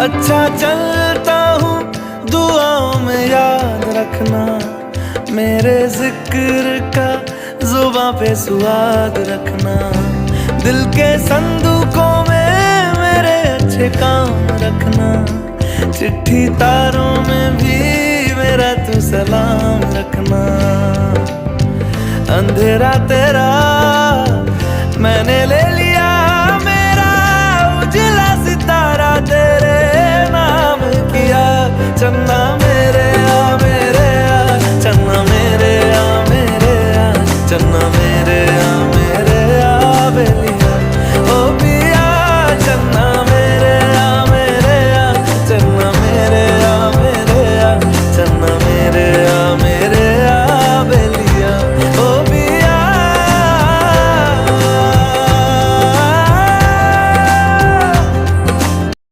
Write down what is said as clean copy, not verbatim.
अच्छा चलता हूँ दुआओं में याद रखना, मेरे जिक्र का जुबां पे स्वाद रखना। दिल के संदूकों में मेरे अच्छे काम रखना, चिट्ठी तारों में भी मेरा तू सलाम रखना। अंधेरा तेरा मैंने ले